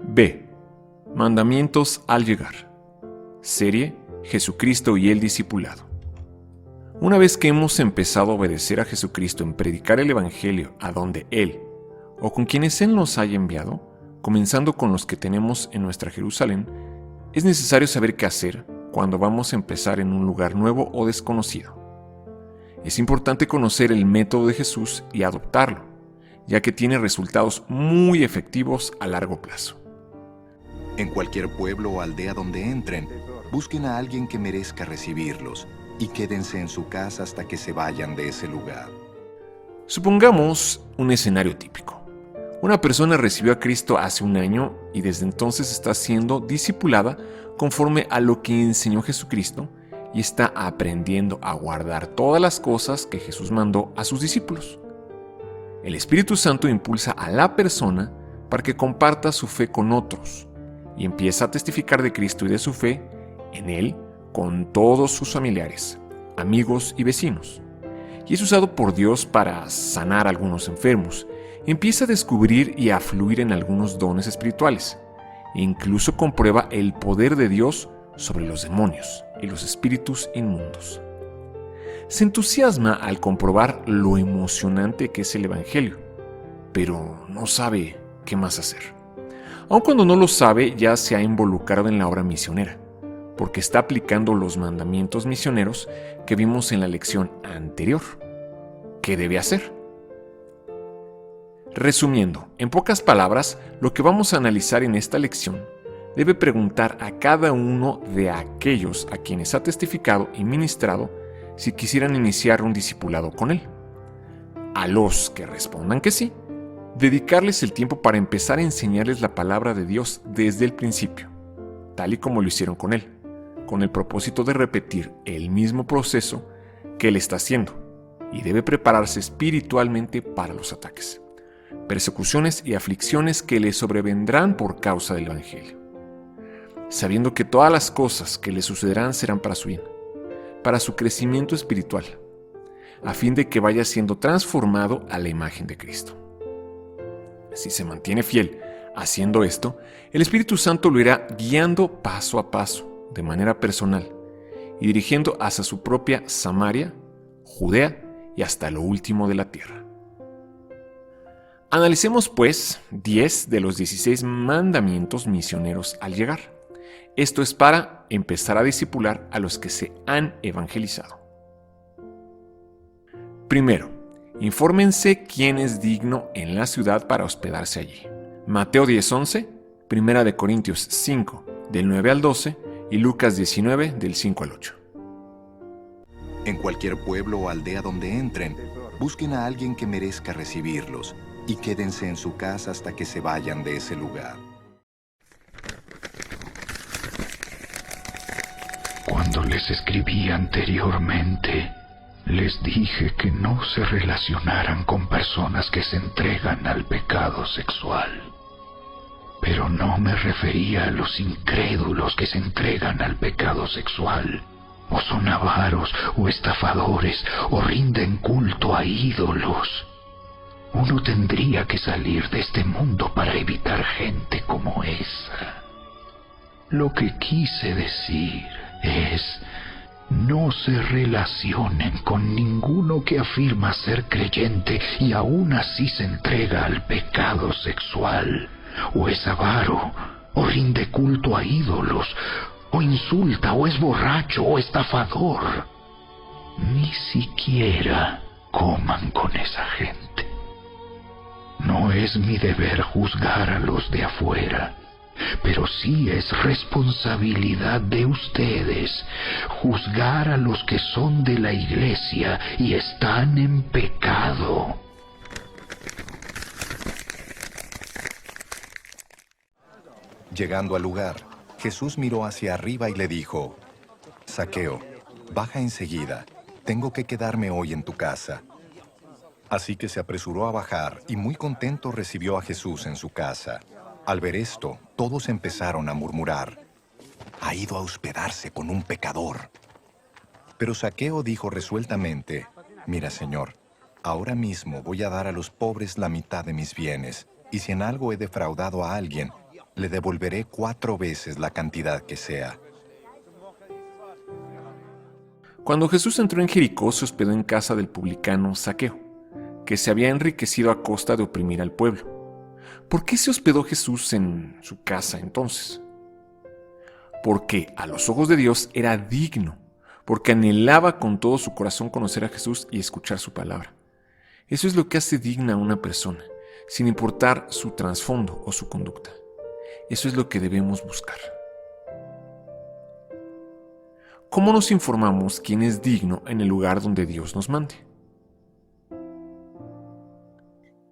B. Mandamientos al llegar. Serie Jesucristo y el discipulado. Una vez que hemos empezado a obedecer a Jesucristo en predicar el Evangelio a donde Él o con quienes Él nos haya enviado, comenzando con los que tenemos en nuestra Jerusalén, es necesario saber qué hacer cuando vamos a empezar en un lugar nuevo o desconocido. Es importante conocer el método de Jesús y adoptarlo, ya que tiene resultados muy efectivos a largo plazo. En cualquier pueblo o aldea donde entren, busquen a alguien que merezca recibirlos y quédense en su casa hasta que se vayan de ese lugar. Supongamos un escenario típico. Una persona recibió a Cristo hace un año y desde entonces está siendo discipulada conforme a lo que enseñó Jesucristo y está aprendiendo a guardar todas las cosas que Jesús mandó a sus discípulos. El Espíritu Santo impulsa a la persona para que comparta su fe con otros y empieza a testificar de Cristo y de su fe en Él con todos sus familiares, amigos y vecinos. Y es usado por Dios para sanar a algunos enfermos. Empieza a descubrir y a fluir en algunos dones espirituales. E incluso comprueba el poder de Dios sobre los demonios y los espíritus inmundos. Se entusiasma al comprobar lo emocionante que es el Evangelio, pero no sabe qué más hacer. Aun cuando no lo sabe, ya se ha involucrado en la obra misionera, porque está aplicando los mandamientos misioneros que vimos en la lección anterior. ¿Qué debe hacer? Resumiendo, en pocas palabras, lo que vamos a analizar en esta lección, debe preguntar a cada uno de aquellos a quienes ha testificado y ministrado si quisieran iniciar un discipulado con él. A los que respondan que sí, dedicarles el tiempo para empezar a enseñarles la palabra de Dios desde el principio, tal y como lo hicieron con él, con el propósito de repetir el mismo proceso que él está haciendo, y debe prepararse espiritualmente para los ataques, persecuciones y aflicciones que le sobrevendrán por causa del Evangelio, sabiendo que todas las cosas que le sucederán serán para su bien, para su crecimiento espiritual, a fin de que vaya siendo transformado a la imagen de Cristo. Si se mantiene fiel haciendo esto, el Espíritu Santo lo irá guiando paso a paso, de manera personal, y dirigiendo hacia su propia Samaria, Judea y hasta lo último de la tierra. Analicemos pues 10 de los 16 mandamientos misioneros al llegar. Esto es para empezar a discipular a los que se han evangelizado. Primero, infórmense quién es digno en la ciudad para hospedarse allí. Mateo 10:11, 1 de Corintios 5, del 9 al 12 y Lucas 19, del 5 al 8. En cualquier pueblo o aldea donde entren, busquen a alguien que merezca recibirlos y quédense en su casa hasta que se vayan de ese lugar. Cuando les escribí anteriormente, les dije que no se relacionaran con personas que se entregan al pecado sexual. Pero no me refería a los incrédulos que se entregan al pecado sexual, o son avaros, o estafadores, o rinden culto a ídolos. Uno tendría que salir de este mundo para evitar gente como esa. Lo que quise decir es: no se relacionen con ninguno que afirma ser creyente y aún así se entrega al pecado sexual, o es avaro, o rinde culto a ídolos, o insulta, o es borracho, o estafador. Ni siquiera coman con esa gente. No es mi deber juzgar a los de afuera, pero sí es responsabilidad de ustedes juzgar a los que son de la iglesia y están en pecado. Llegando al lugar, Jesús miró hacia arriba y le dijo: Zaqueo, baja enseguida, tengo que quedarme hoy en tu casa. Así que se apresuró a bajar y muy contento recibió a Jesús en su casa. Al ver esto, todos empezaron a murmurar: ha ido a hospedarse con un pecador. Pero Zaqueo dijo resueltamente: mira, Señor, ahora mismo voy a dar a los pobres la mitad de mis bienes, y si en algo he defraudado a alguien, le devolveré 4 veces la cantidad que sea. Cuando Jesús entró en Jericó, se hospedó en casa del publicano Zaqueo, que se había enriquecido a costa de oprimir al pueblo. ¿Por qué se hospedó Jesús en su casa entonces? Porque a los ojos de Dios era digno, porque anhelaba con todo su corazón conocer a Jesús y escuchar su palabra. Eso es lo que hace digna a una persona, sin importar su trasfondo o su conducta. Eso es lo que debemos buscar. ¿Cómo nos informamos quién es digno en el lugar donde Dios nos mande?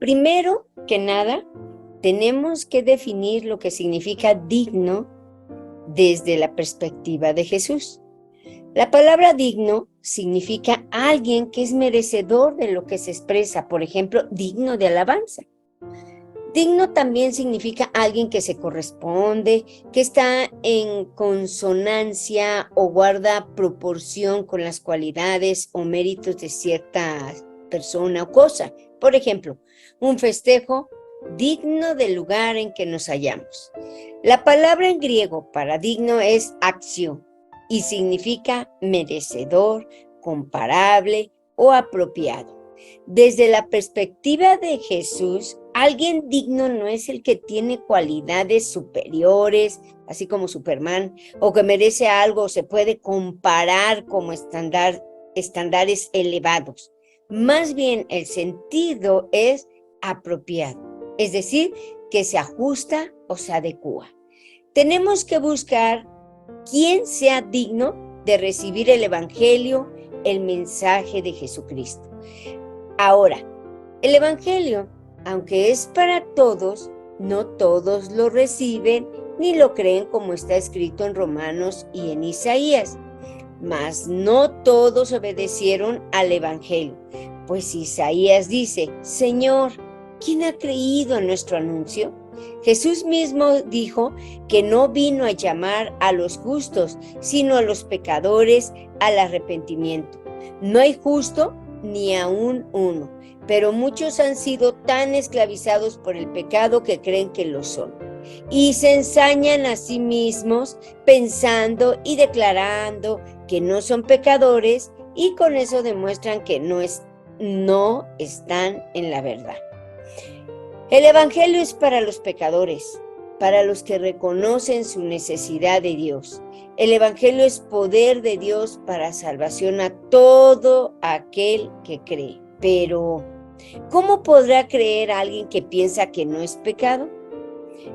Primero que nada, tenemos que definir lo que significa digno desde la perspectiva de Jesús. La palabra digno significa alguien que es merecedor de lo que se expresa, por ejemplo, digno de alabanza. Digno también significa alguien que se corresponde, que está en consonancia o guarda proporción con las cualidades o méritos de cierta persona o cosa. Por ejemplo, un festejo digno del lugar en que nos hallamos. La palabra en griego para digno es axio y significa merecedor, comparable o apropiado. Desde la perspectiva de Jesús, alguien digno no es el que tiene cualidades superiores, así como Superman, o que merece algo o se puede comparar como estándares elevados. Más bien el sentido es apropiado, es decir, que se ajusta o se adecúa. Tenemos que buscar quién sea digno de recibir el Evangelio, el mensaje de Jesucristo. Ahora, el Evangelio, aunque es para todos, no todos lo reciben ni lo creen como está escrito en Romanos y en Isaías. Mas no todos obedecieron al Evangelio, pues Isaías dice: Señor, ¿quién ha creído en nuestro anuncio? Jesús mismo dijo que no vino a llamar a los justos, sino a los pecadores al arrepentimiento. No hay justo ni aún uno, pero muchos han sido tan esclavizados por el pecado que creen que lo son. Y se ensañan a sí mismos pensando y declarando que no son pecadores, y con eso demuestran que no están en la verdad. El Evangelio es para los pecadores, para los que reconocen su necesidad de Dios. El Evangelio es poder de Dios para salvación a todo aquel que cree. Pero, ¿cómo podrá creer alguien que piensa que no es pecado?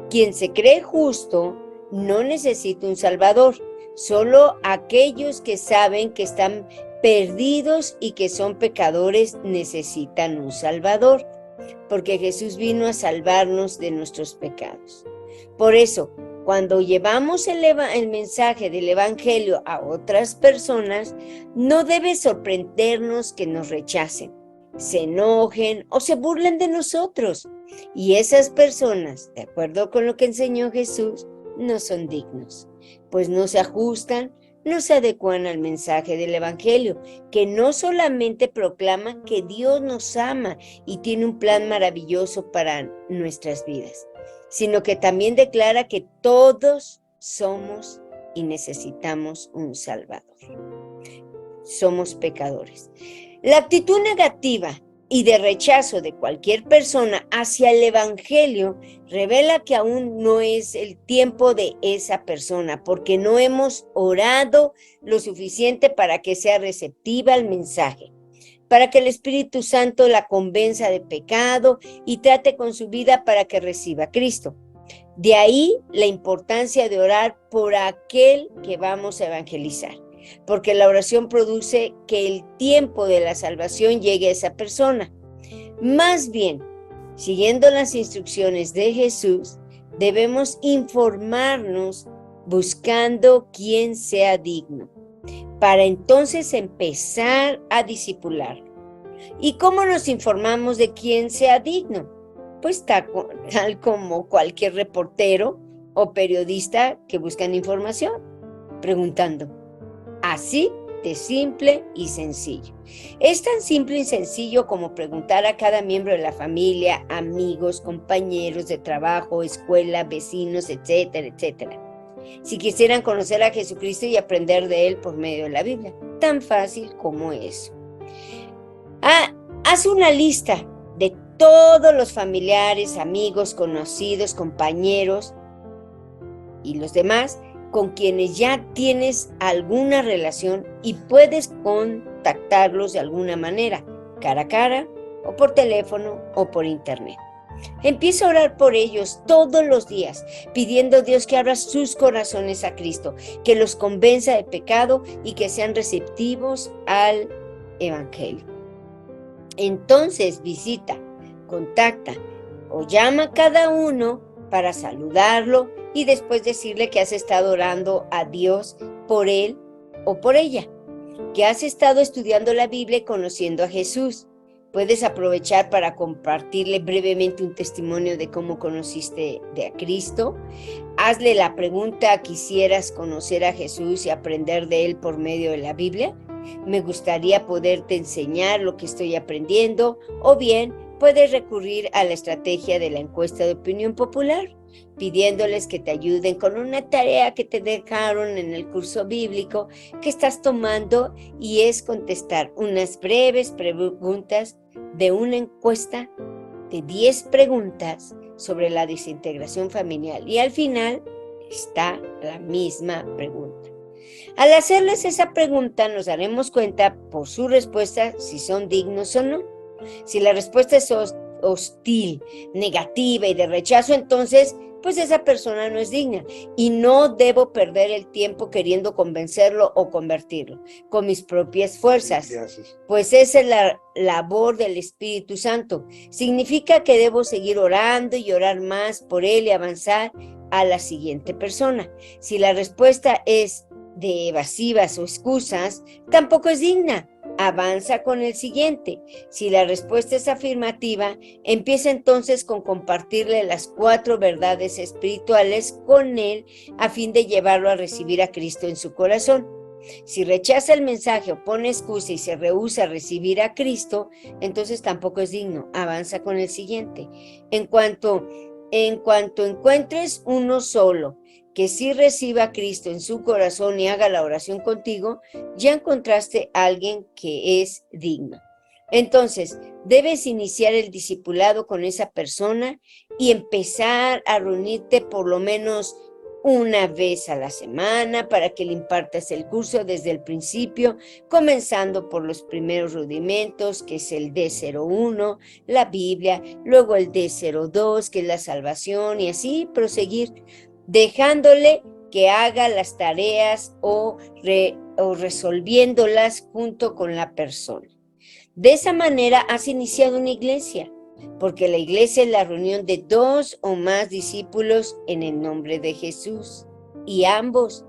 Quien se cree justo no necesita un Salvador. Solo aquellos que saben que están perdidos y que son pecadores necesitan un Salvador, porque Jesús vino a salvarnos de nuestros pecados. Por eso, cuando llevamos el mensaje del Evangelio a otras personas, no debe sorprendernos que nos rechacen, se enojen o se burlen de nosotros. Y esas personas, de acuerdo con lo que enseñó Jesús, no son dignos, pues no se ajustan, no se adecuan al mensaje del Evangelio, que no solamente proclama que Dios nos ama y tiene un plan maravilloso para nuestras vidas, sino que también declara que todos somos y necesitamos un Salvador. Somos pecadores. La actitud negativa y de rechazo de cualquier persona hacia el Evangelio revela que aún no es el tiempo de esa persona, porque no hemos orado lo suficiente para que sea receptiva al mensaje, para que el Espíritu Santo la convenza de pecado y trate con su vida para que reciba a Cristo. De ahí la importancia de orar por aquel que vamos a evangelizar, porque la oración produce que el tiempo de la salvación llegue a esa persona. Más bien, siguiendo las instrucciones de Jesús, debemos informarnos buscando quien sea digno, para entonces empezar a discipularlo. ¿Y cómo nos informamos de quién sea digno? Pues tal como cualquier reportero o periodista que buscan información, preguntando: ¿así sumamente simple y sencillo. Es tan simple y sencillo como preguntar a cada miembro de la familia, amigos, compañeros de trabajo, escuela, vecinos, etcétera, etcétera, si quisieran conocer a Jesucristo y aprender de Él por medio de la Biblia. Tan fácil como eso. Haz una lista de todos los familiares, amigos, conocidos, compañeros y los demás con quienes ya tienes alguna relación y puedes contactarlos de alguna manera, cara a cara, o por teléfono, o por internet. Empieza a orar por ellos todos los días, pidiendo a Dios que abra sus corazones a Cristo, que los convenza de pecado y que sean receptivos al Evangelio. Entonces visita, contacta o llama a cada uno para saludarlo y después decirle que has estado orando a Dios por él o por ella, que has estado estudiando la Biblia y conociendo a Jesús. Puedes aprovechar para compartirle brevemente un testimonio de cómo conociste a Cristo. Hazle la pregunta: ¿quisieras conocer a Jesús y aprender de Él por medio de la Biblia? Me gustaría poderte enseñar lo que estoy aprendiendo. O bien, puedes recurrir a la estrategia de la encuesta de opinión popular, pidiéndoles que te ayuden con una tarea que te dejaron en el curso bíblico que estás tomando, y es contestar unas breves preguntas de una encuesta de 10 preguntas sobre la desintegración familiar, y al final está la misma pregunta. Al hacerles esa pregunta nos daremos cuenta por su respuesta si son dignos o no. Si la respuesta es hostil, negativa y de rechazo, entonces pues esa persona no es digna y no debo perder el tiempo queriendo convencerlo o convertirlo con mis propias fuerzas, pues esa es la labor del Espíritu Santo. Significa que debo seguir orando y orar más por él y avanzar a la siguiente persona. Si la respuesta es de evasivas o excusas, tampoco es digna. Avanza con el siguiente. Si la respuesta es afirmativa, empieza entonces con compartirle las 4 verdades espirituales con él a fin de llevarlo a recibir a Cristo en su corazón. Si rechaza el mensaje o pone excusa y se rehúsa a recibir a Cristo, entonces tampoco es digno. Avanza con el siguiente. En cuanto encuentres uno solo que sí reciba a Cristo en su corazón y haga la oración contigo, ya encontraste a alguien que es digno. Entonces, debes iniciar el discipulado con esa persona y empezar a reunirte por lo menos una vez a la semana para que le impartas el curso desde el principio, comenzando por los primeros rudimentos, que es el D01, la Biblia, luego el D02, que es la salvación, y así proseguir, dejándole que haga las tareas o resolviéndolas junto con la persona. De esa manera has iniciado una iglesia, porque la iglesia es la reunión de 2 o más discípulos en el nombre de Jesús, y ambos,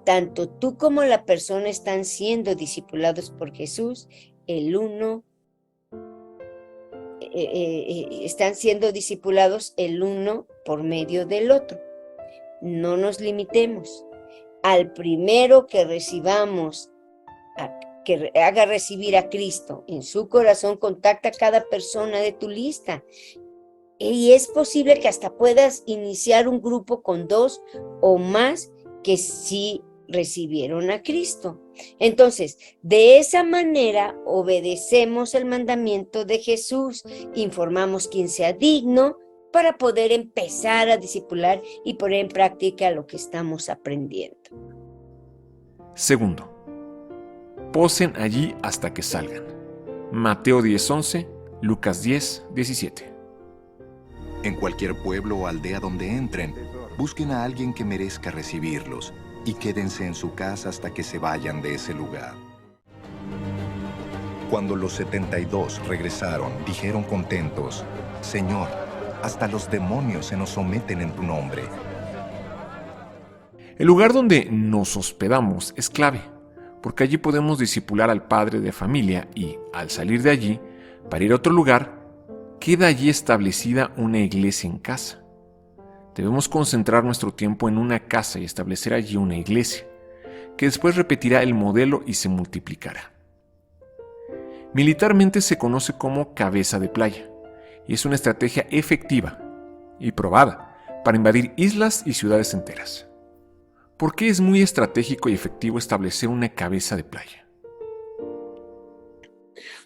tanto tú como la persona, están siendo discipulados por Jesús, están siendo discipulados el uno por medio del otro. No nos limitemos. Al primero que recibamos, que haga recibir a Cristo en su corazón, contacta a cada persona de tu lista. Y es posible que hasta puedas iniciar un grupo con 2 o más que sí recibieron a Cristo. Entonces, de esa manera obedecemos el mandamiento de Jesús, informamos quién sea digno, para poder empezar a discipular y poner en práctica lo que estamos aprendiendo. Segundo, posen allí hasta que salgan. Mateo 10:11, Lucas 10:17. En cualquier pueblo o aldea donde entren, busquen a alguien que merezca recibirlos y quédense en su casa hasta que se vayan de ese lugar. Cuando los 72 regresaron, dijeron contentos: Señor, hasta los demonios se nos someten en tu nombre. El lugar donde nos hospedamos es clave, porque allí podemos discipular al padre de familia y, al salir de allí, para ir a otro lugar, queda allí establecida una iglesia en casa. Debemos concentrar nuestro tiempo en una casa y establecer allí una iglesia. que después repetirá el modelo y se multiplicará. Militarmente se conoce como cabeza de playa, y es una estrategia efectiva y probada para invadir islas y ciudades enteras. ¿Por qué es muy estratégico y efectivo establecer una cabeza de playa?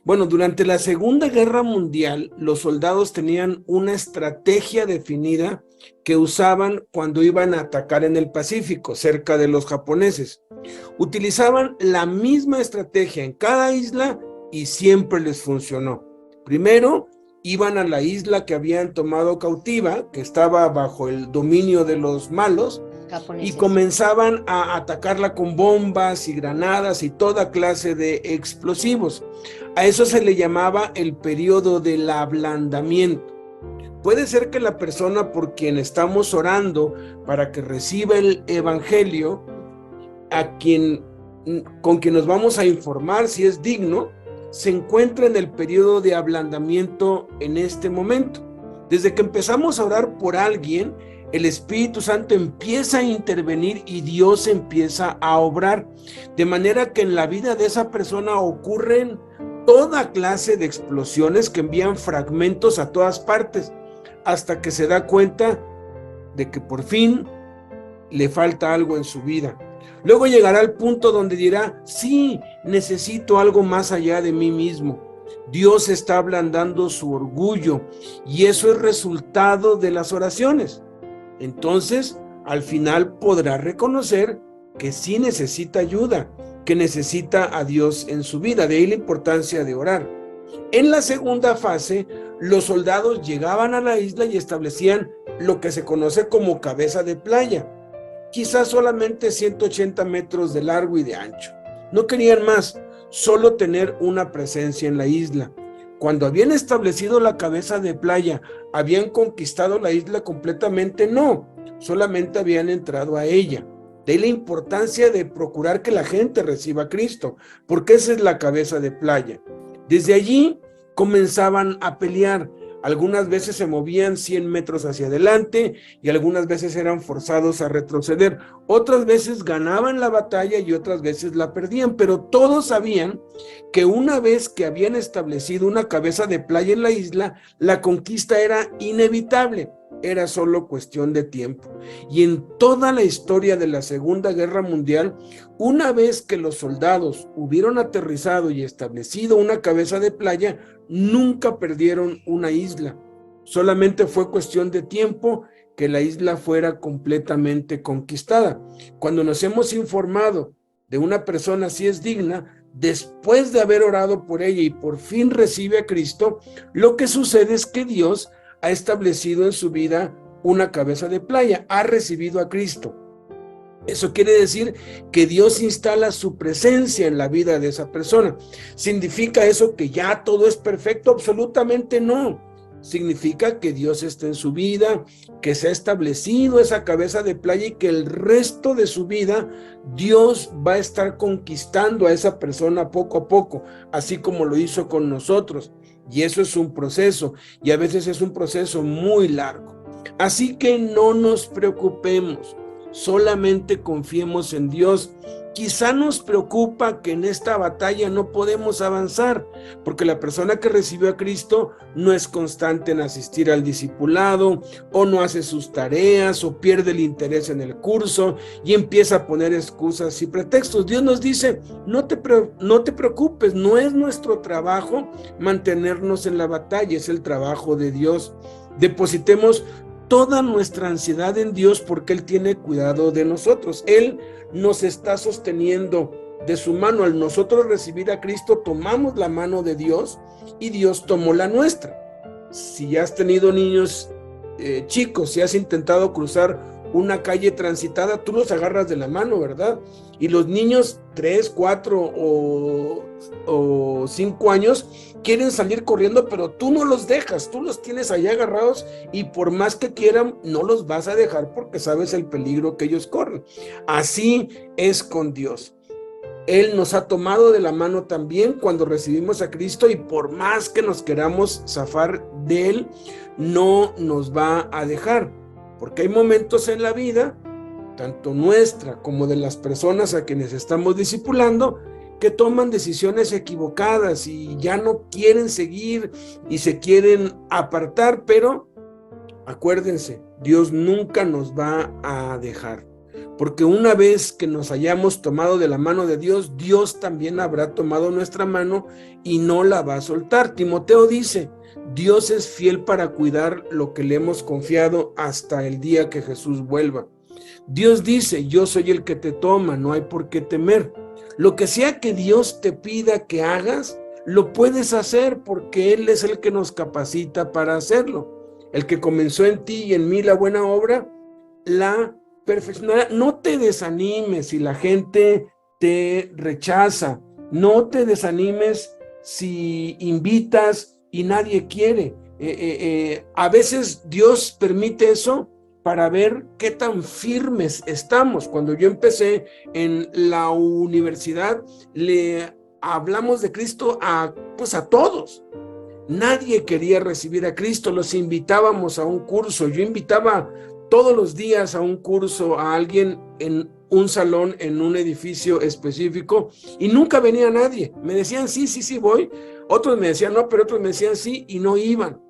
Bueno, durante la Segunda Guerra Mundial, los soldados tenían una estrategia definida que usaban cuando iban a atacar en el Pacífico, cerca de los japoneses. Utilizaban la misma estrategia en cada isla y siempre les funcionó. Primero, iban a la isla que habían tomado cautiva, que estaba bajo el dominio de los malos, y comenzaban a atacarla con bombas y granadas y toda clase de explosivos. A eso se le llamaba el periodo del ablandamiento. Puede ser que la persona por quien estamos orando para que reciba el evangelio, con quien nos vamos a informar si es digno, se encuentra en el periodo de ablandamiento en este momento. Desde que empezamos a orar por alguien, el Espíritu Santo empieza a intervenir y Dios empieza a obrar, de manera que en la vida de esa persona ocurren toda clase de explosiones que envían fragmentos a todas partes, hasta que se da cuenta de que por fin le falta algo en su vida. Luego llegará al punto donde dirá, sí, necesito algo más allá de mí mismo. Dios está ablandando su orgullo y eso es resultado de las oraciones. Entonces, al final podrá reconocer que sí necesita ayuda, que necesita a Dios en su vida. De ahí la importancia de orar. En la segunda fase, los soldados llegaban a la isla y establecían lo que se conoce como cabeza de playa, quizás solamente 180 metros de largo y de ancho. No querían más, solo tener una presencia en la isla. Cuando habían establecido la cabeza de playa, ¿habían conquistado la isla completamente? No, solamente habían entrado a ella. De ahí la importancia de procurar que la gente reciba a Cristo, porque esa es la cabeza de playa. Desde allí comenzaban a pelear. Algunas veces se movían 100 metros hacia adelante y algunas veces eran forzados a retroceder. Otras veces ganaban la batalla y otras veces la perdían, pero todos sabían que una vez que habían establecido una cabeza de playa en la isla, la conquista era inevitable, era solo cuestión de tiempo. Y en toda la historia de la Segunda Guerra Mundial, una vez que los soldados hubieron aterrizado y establecido una cabeza de playa, nunca perdieron una isla. Solamente fue cuestión de tiempo que la isla fuera completamente conquistada. Cuando nos hemos informado de una persona si es digna, después de haber orado por ella y por fin recibe a Cristo, lo que sucede es que Dios ha establecido en su vida una cabeza de playa, ha recibido a Cristo. Eso quiere decir que Dios instala su presencia en la vida de esa persona. ¿Significa eso que ya todo es perfecto? Absolutamente no. Significa que Dios está en su vida, que se ha establecido esa cabeza de playa y que el resto de su vida Dios va a estar conquistando a esa persona poco a poco, así como lo hizo con nosotros. Y eso es un proceso, y a veces es un proceso muy largo. Así que no nos preocupemos, solamente confiemos en Dios. Quizá nos preocupa que en esta batalla no podemos avanzar, porque la persona que recibió a Cristo no es constante en asistir al discipulado, o no hace sus tareas, o pierde el interés en el curso, y empieza a poner excusas y pretextos. Dios nos dice, no te preocupes, no es nuestro trabajo mantenernos en la batalla, es el trabajo de Dios. Depositemos toda nuestra ansiedad en Dios porque Él tiene cuidado de nosotros. Él nos está sosteniendo de su mano. Al nosotros recibir a Cristo, tomamos la mano de Dios y Dios tomó la nuestra. Si ya has tenido niños chicos, si has intentado cruzar una calle transitada, tú los agarras de la mano, ¿verdad? Y los niños 3, 4 o 5 años quieren salir corriendo, pero tú no los dejas, tú los tienes allá agarrados y por más que quieran, no los vas a dejar porque sabes el peligro que ellos corren. Así es con Dios. Él nos ha tomado de la mano también cuando recibimos a Cristo y por más que nos queramos zafar de Él, no nos va a dejar. Porque hay momentos en la vida tanto nuestra como de las personas a quienes estamos discipulando, que toman decisiones equivocadas y ya no quieren seguir y se quieren apartar, pero acuérdense, Dios nunca nos va a dejar, porque una vez que nos hayamos tomado de la mano de Dios, Dios también habrá tomado nuestra mano y no la va a soltar. Timoteo dice, Dios es fiel para cuidar lo que le hemos confiado hasta el día que Jesús vuelva. Dios dice, yo soy el que te toma, no hay por qué temer. Lo que sea que Dios te pida que hagas, lo puedes hacer porque Él es el que nos capacita para hacerlo. El que comenzó en ti y en mí la buena obra, la perfeccionará. No te desanimes si la gente te rechaza. No te desanimes si invitas y nadie quiere. A veces Dios permite eso para ver qué tan firmes estamos. Cuando yo empecé en la universidad, le hablamos de Cristo a todos. Nadie quería recibir a Cristo, los invitábamos a un curso. Yo invitaba todos los días a un curso a alguien en un salón, en un edificio específico, y nunca venía nadie. Me decían, sí, voy. Otros me decían, no, pero otros me decían sí, y no iban.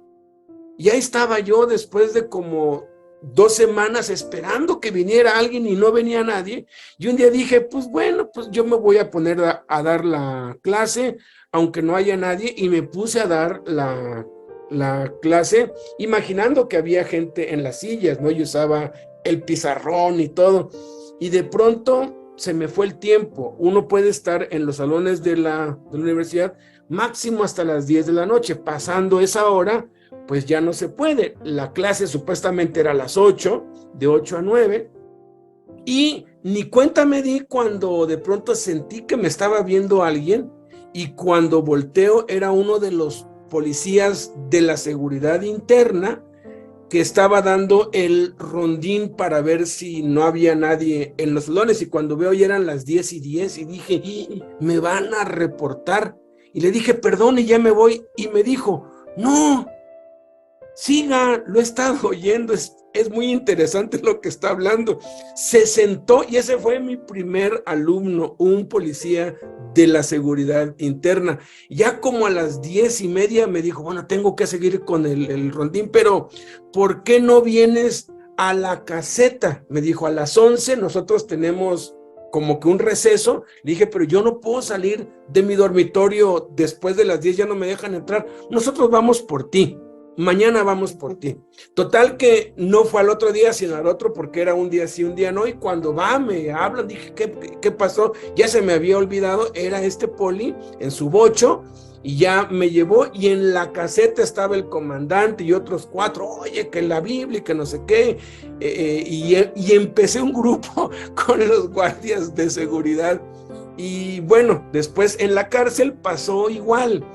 Y ahí estaba yo después de como 2 semanas esperando que viniera alguien y no venía nadie. Y un día dije, pues bueno, pues yo me voy a poner a dar la clase, aunque no haya nadie, y me puse a dar la clase, imaginando que había gente en las sillas, ¿no? Yo usaba el pizarrón y todo, y de pronto se me fue el tiempo. Uno puede estar en los salones de la universidad máximo hasta las 10 de la noche, pasando esa hora, pues ya no se puede. La clase supuestamente era a las 8, de 8 a 9, y ni cuenta me di cuando de pronto sentí que me estaba viendo alguien, y cuando volteo era uno de los policías de la seguridad interna que estaba dando el rondín para ver si no había nadie en los salones, y cuando veo ya eran las 10:10 y dije, me van a reportar, y le dije, perdón, y ya me voy, y me dijo, no, siga, lo he estado oyendo, es muy interesante lo que está hablando. Se sentó, y ese fue mi primer alumno, un policía de la seguridad interna. Ya como a las 10:30 me dijo, bueno, tengo que seguir con el rondín, pero ¿por qué no vienes a la caseta? Me dijo, a las 11 nosotros tenemos como que un receso. Le dije, pero yo no puedo salir de mi dormitorio después de las 10, ya no me dejan entrar. Nosotros vamos por ti. Mañana vamos por ti. Total que no fue al otro día, sino al otro, porque era un día sí, un día no, y cuando me hablan, dije, ¿qué pasó? Ya se me había olvidado, era este poli en su bocho, y ya me llevó, y en la caseta estaba el comandante y otros 4, oye, que la Biblia, y que no sé qué, y empecé un grupo con los guardias de seguridad, y bueno, después en la cárcel pasó igual.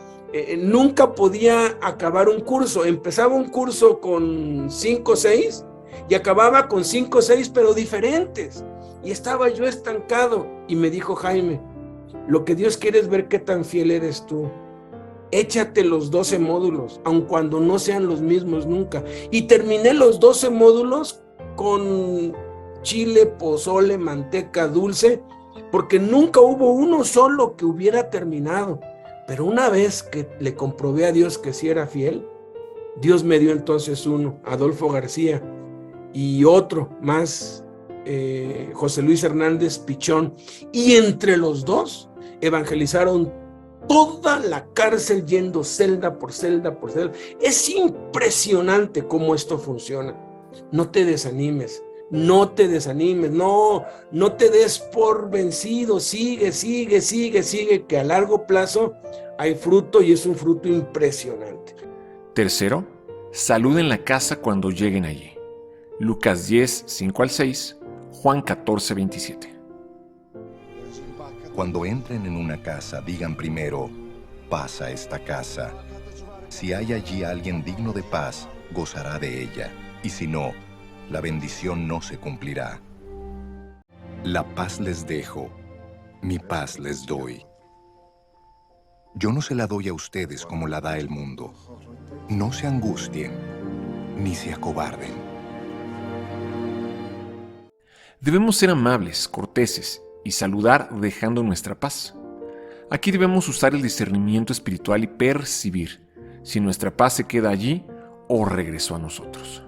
Nunca podía acabar un curso. Empezaba un curso con 5 o 6 y acababa con 5 o 6, pero diferentes. Y estaba yo estancado. Y me dijo Jaime, lo que Dios quiere es ver qué tan fiel eres tú. Échate los 12 módulos, aun cuando no sean los mismos nunca. Y terminé los 12 módulos con chile, pozole, manteca, dulce, porque nunca hubo uno solo que hubiera terminado. Pero una vez que le comprobé a Dios que sí era fiel, Dios me dio entonces uno, Adolfo García, y otro más, José Luis Hernández Pichón, y entre los dos evangelizaron toda la cárcel, yendo celda por celda por celda. Es impresionante cómo esto funciona. No te desanimes. No te desanimes, no te des por vencido, sigue, que a largo plazo hay fruto, y es un fruto impresionante. Tercero, saluden la casa cuando lleguen allí. Lucas 10, 5-6, Juan 14, 27. Cuando entren en una casa, digan primero, paz a esta casa. Si hay allí alguien digno de paz, gozará de ella, y si no, la bendición no se cumplirá. La paz les dejo, mi paz les doy. Yo no se la doy a ustedes como la da el mundo. No se angustien, ni se acobarden. Debemos ser amables, corteses y saludar dejando nuestra paz. Aquí debemos usar el discernimiento espiritual y percibir si nuestra paz se queda allí o regresó a nosotros.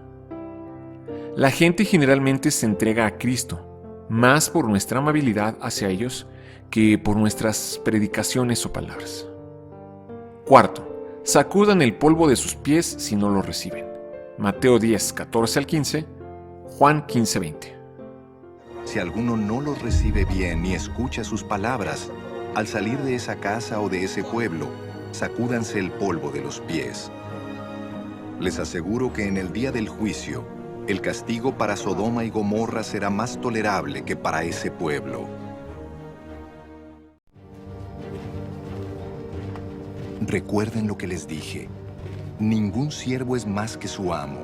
La gente generalmente se entrega a Cristo, más por nuestra amabilidad hacia ellos que por nuestras predicaciones o palabras. Cuarto, sacudan el polvo de sus pies si no lo reciben. Mateo 10, 14 al 15, Juan 15, 20. Si alguno no los recibe bien ni escucha sus palabras, al salir de esa casa o de ese pueblo, sacúdanse el polvo de los pies. Les aseguro que en el día del juicio, el castigo para Sodoma y Gomorra será más tolerable que para ese pueblo. Recuerden lo que les dije. Ningún siervo es más que su amo.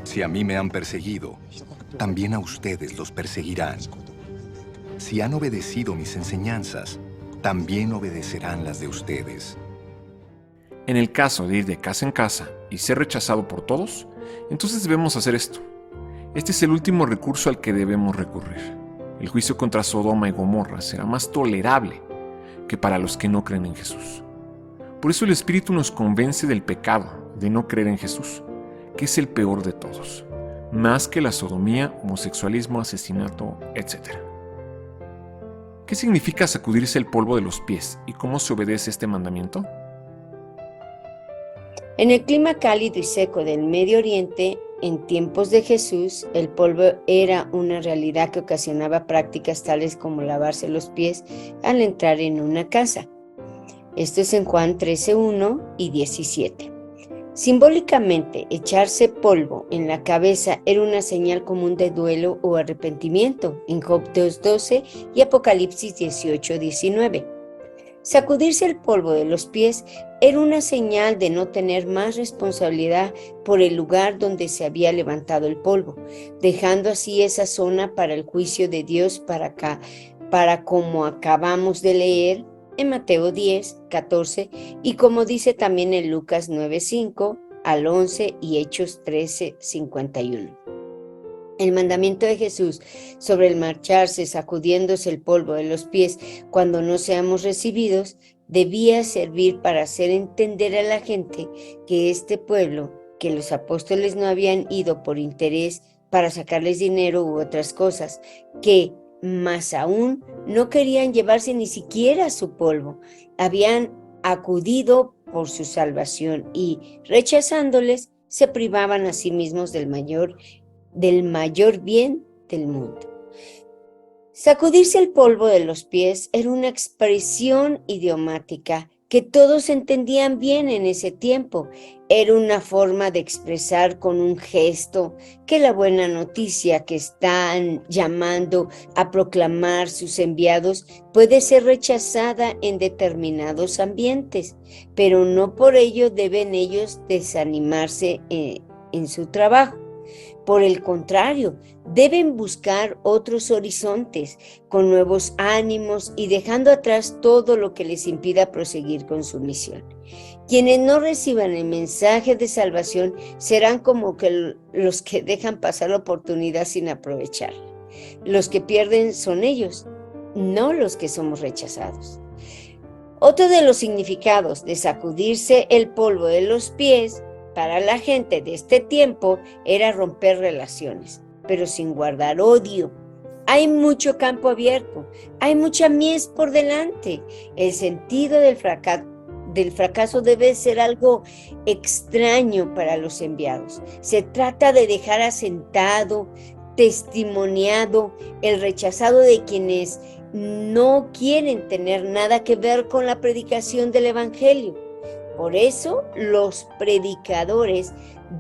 Si a mí me han perseguido, también a ustedes los perseguirán. Si han obedecido mis enseñanzas, también obedecerán las de ustedes. En el caso de ir de casa en casa y ser rechazado por todos, entonces debemos hacer esto. Este es el último recurso al que debemos recurrir. El juicio contra Sodoma y Gomorra será más tolerable que para los que no creen en Jesús. Por eso el Espíritu nos convence del pecado de no creer en Jesús, que es el peor de todos, más que la sodomía, homosexualismo, asesinato, etc. ¿Qué significa sacudirse el polvo de los pies y cómo se obedece este mandamiento? En el clima cálido y seco del Medio Oriente, en tiempos de Jesús, el polvo era una realidad que ocasionaba prácticas tales como lavarse los pies al entrar en una casa. Esto es en Juan 13:1 y 17. Simbólicamente, echarse polvo en la cabeza era una señal común de duelo o arrepentimiento en Job 2:12 y Apocalipsis 18:19. Sacudirse el polvo de los pies era una señal de no tener más responsabilidad por el lugar donde se había levantado el polvo, dejando así esa zona para el juicio de Dios para como acabamos de leer en Mateo 10, 14 y como dice también en Lucas 9:5 al 11 y Hechos 13:51. El mandamiento de Jesús sobre el marcharse sacudiéndose el polvo de los pies cuando no seamos recibidos debía servir para hacer entender a la gente que este pueblo, que los apóstoles no habían ido por interés para sacarles dinero u otras cosas, que más aún no querían llevarse ni siquiera su polvo, habían acudido por su salvación y rechazándoles se privaban a sí mismos del mayor bien del mundo. Sacudirse el polvo de los pies era una expresión idiomática que todos entendían bien en ese tiempo. Era una forma de expresar con un gesto que la buena noticia que están llamando a proclamar sus enviados puede ser rechazada en determinados ambientes, pero no por ello deben ellos desanimarse en su trabajo. Por el contrario, deben buscar otros horizontes con nuevos ánimos y dejando atrás todo lo que les impida proseguir con su misión. Quienes no reciban el mensaje de salvación serán como que los que dejan pasar la oportunidad sin aprovecharla. Los que pierden son ellos, no los que somos rechazados. Otro de los significados de sacudirse el polvo de los pies para la gente de este tiempo era romper relaciones, pero sin guardar odio. Hay mucho campo abierto, hay mucha mies por delante. El sentido del fracaso debe ser algo extraño para los enviados. Se trata de dejar asentado, testimoniado, el rechazado de quienes no quieren tener nada que ver con la predicación del Evangelio. Por eso los predicadores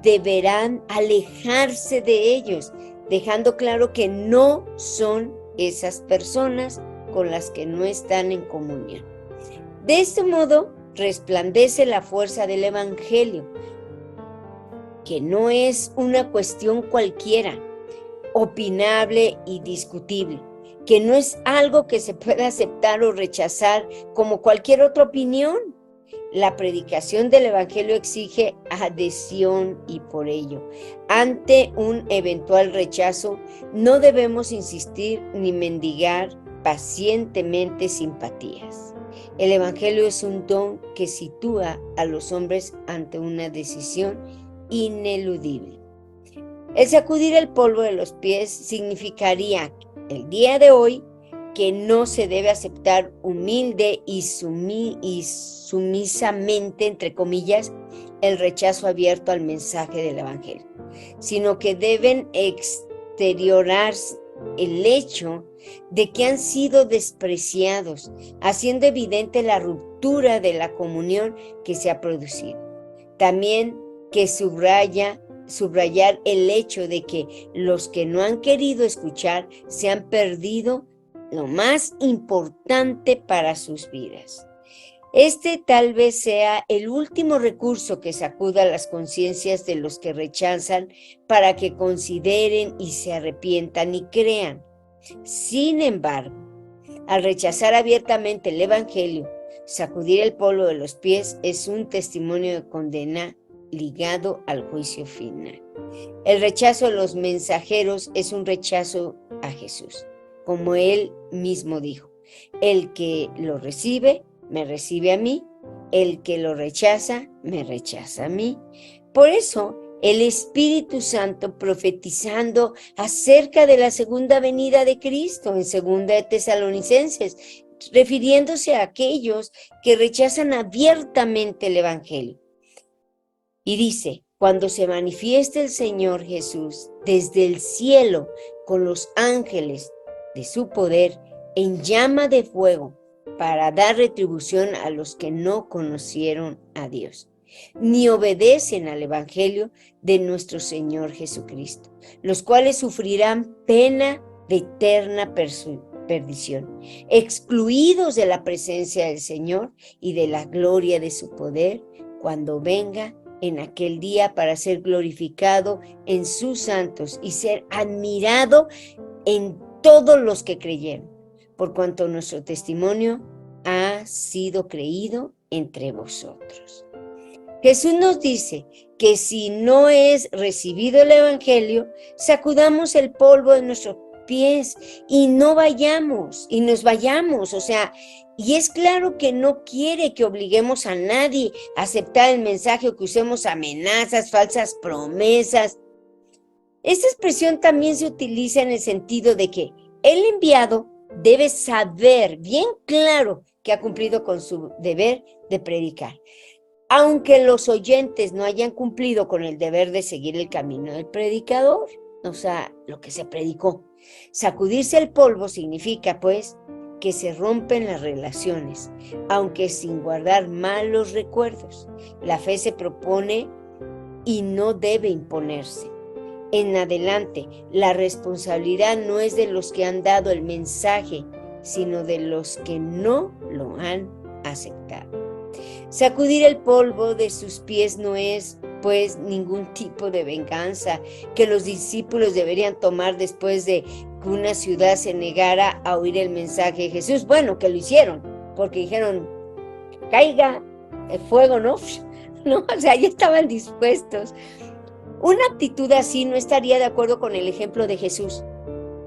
deberán alejarse de ellos, dejando claro que no son esas personas con las que no están en comunión. De este modo, resplandece la fuerza del Evangelio, que no es una cuestión cualquiera, opinable y discutible, que no es algo que se pueda aceptar o rechazar como cualquier otra opinión. La predicación del Evangelio exige adhesión y por ello, ante un eventual rechazo, no debemos insistir ni mendigar pacientemente simpatías. El Evangelio es un don que sitúa a los hombres ante una decisión ineludible. El sacudir el polvo de los pies significaría el día de hoy que no se debe aceptar humilde y sumisamente, entre comillas, el rechazo abierto al mensaje del Evangelio, sino que deben exteriorar el hecho de que han sido despreciados, haciendo evidente la ruptura de la comunión que se ha producido. También que subrayar el hecho de que los que no han querido escuchar se han perdido lo más importante para sus vidas. Este tal vez sea el último recurso que sacuda las conciencias de los que rechazan para que consideren y se arrepientan y crean. Sin embargo, al rechazar abiertamente el Evangelio, sacudir el polvo de los pies es un testimonio de condena ligado al juicio final. El rechazo a los mensajeros es un rechazo a Jesús, como él mismo dijo: el que lo recibe, me recibe a mí; el que lo rechaza, me rechaza a mí. Por eso, el Espíritu Santo, profetizando acerca de la segunda venida de Cristo en 2 de Tesalonicenses, refiriéndose a aquellos que rechazan abiertamente el Evangelio. Y dice: cuando se manifieste el Señor Jesús desde el cielo con los ángeles de su poder en llama de fuego, para dar retribución a los que no conocieron a Dios, ni obedecen al Evangelio de nuestro Señor Jesucristo, los cuales sufrirán pena de eterna perdición, excluidos de la presencia del Señor y de la gloria de su poder, cuando venga en aquel día para ser glorificado en sus santos y ser admirado en todos los que creyeron, por cuanto nuestro testimonio ha sido creído entre vosotros. Jesús nos dice que si no es recibido el Evangelio, sacudamos el polvo de nuestros pies y no vayamos, y nos vayamos, y es claro que no quiere que obliguemos a nadie a aceptar el mensaje o que usemos amenazas, falsas promesas. Esta expresión también se utiliza en el sentido de que el enviado debe saber bien claro que ha cumplido con su deber de predicar, aunque los oyentes no hayan cumplido con el deber de seguir el camino del predicador, lo que se predicó. Sacudirse el polvo significa, pues, que se rompen las relaciones, aunque sin guardar malos recuerdos. La fe se propone y no debe imponerse. En adelante, la responsabilidad no es de los que han dado el mensaje, sino de los que no lo han aceptado. Sacudir el polvo de sus pies no es, pues, ningún tipo de venganza que los discípulos deberían tomar después de que una ciudad se negara a oír el mensaje de Jesús. Bueno, que lo hicieron, porque dijeron: caiga el fuego, ¿no? Ya estaban dispuestos. Una actitud así no estaría de acuerdo con el ejemplo de Jesús,